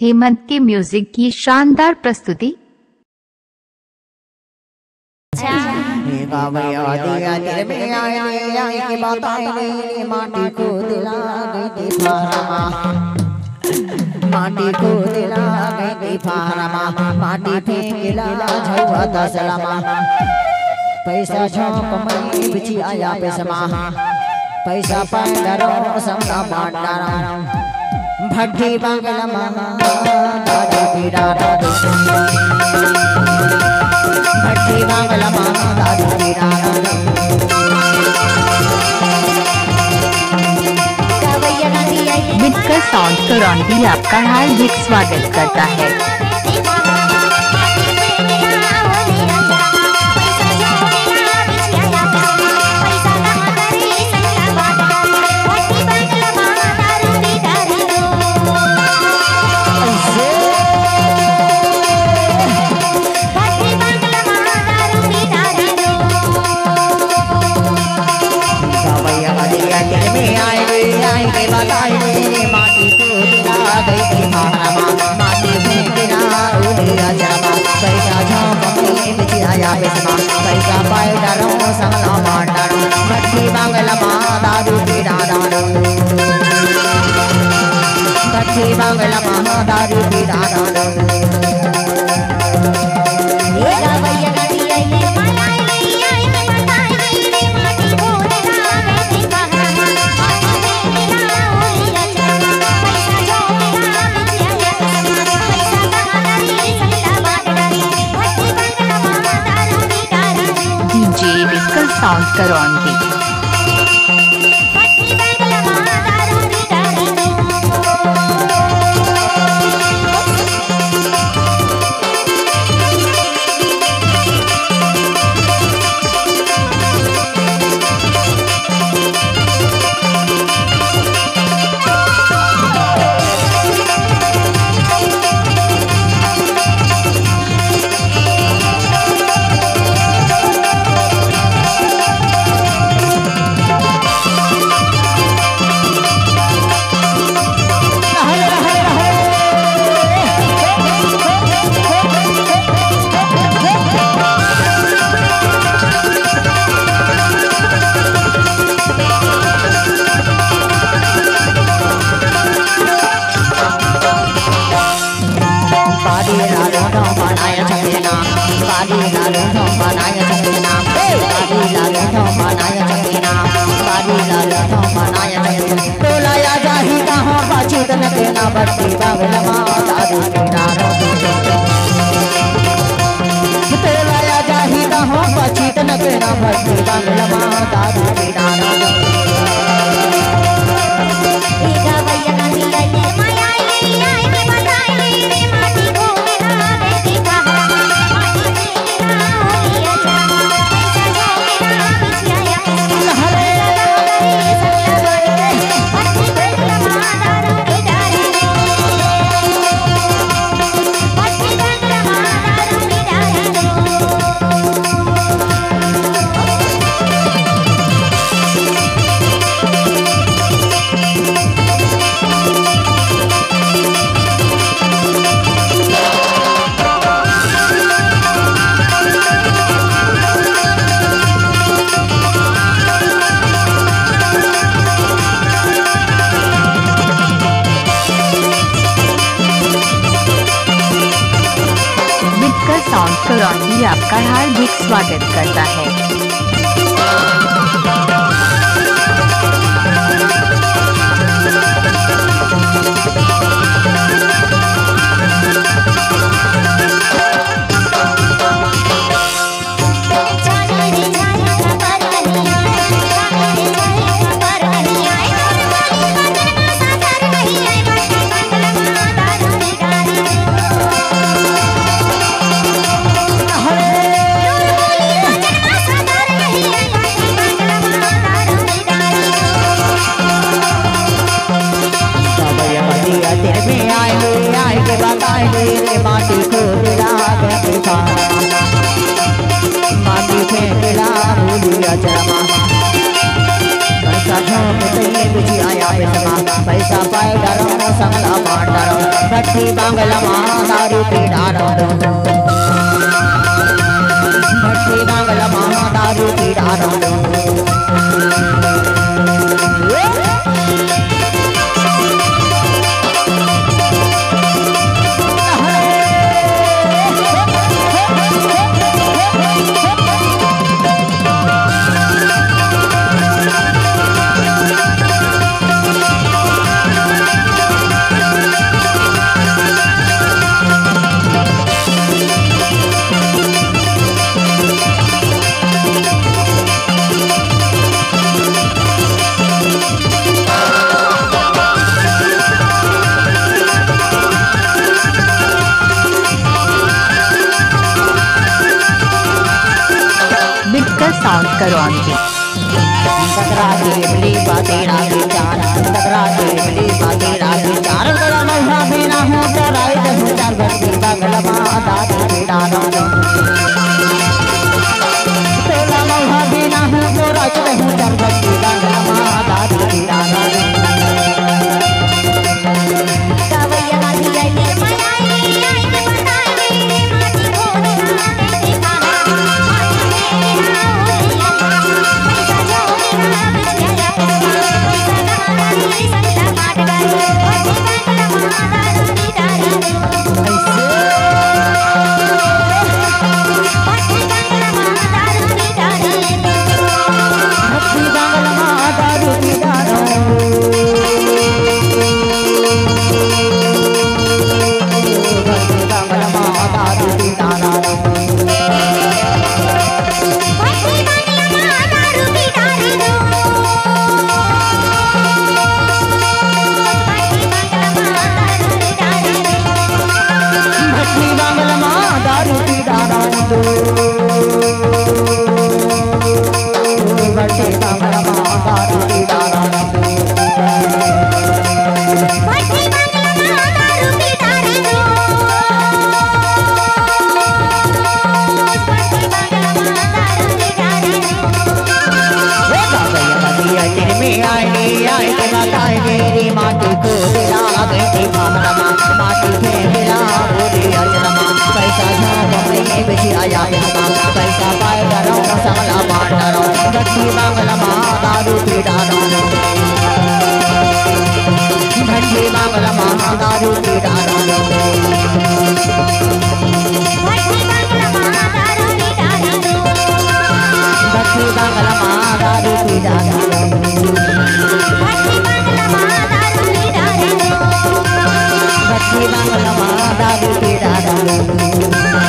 हेमंत के म्यूजिक की शानदार प्रस्तुति। माटी को दिला गई फारमा, माटी फेंकिला झुआ दसलमा, पैसा झोंक मई बिछी आया पेसमा, पैसा पैदरो समना बांडारा, भट्टी बांगलमा दादी पीड़ा दादी, भट्टी बांगलमा दादी पीड़ा मिटकर साउंड करौंदी आपका हार्दिक स्वागत करता है। पैसा पैदरो समला बांडारो, भट्टी बांगलमा दारू पीड़ा दारू, भट्टी बांगलमा दारू पीड़ा दारू। साउंड करौंदी भट्टी बांगलमा दारू पीड़ा तेलाया जाहिदा हो बचित न केना, भट्टी बांगलमा दारू पीड़ा साउंड करौंदी आपका हार्दिक स्वागत करता है। साधार मंगल माँ दारू पी डालो भट्टी मंगल माँ दारू पी डालो साउंड करो आंटी सकरा देवली बातेरा विचार सकरा देवली बातेरा विचार गला महा बिना हो तो राय दो चार भक्ति मंगल माँ दारू पी डालो गला महा बिना हो तो राय दो चार भक्ति मंगल माँ दारू पी डालो कवैया गाती जाए मनाई आई बताई माटी भोला देखा माटी को दिला बेटी मामला माटी के दिला बोली अर्चना पैसा झाप में बेची आया पैसा पाए डरो समला मान डरो भट्टी मंगल माँ दारू पी डालो भट्टी मंगल माँ दारू पी डालो भट्टी मंगल माँ दारू पी डालो भट्टी मंगल माँ दारू पी डालो भट्टी मंगल माँ दारू पी डालो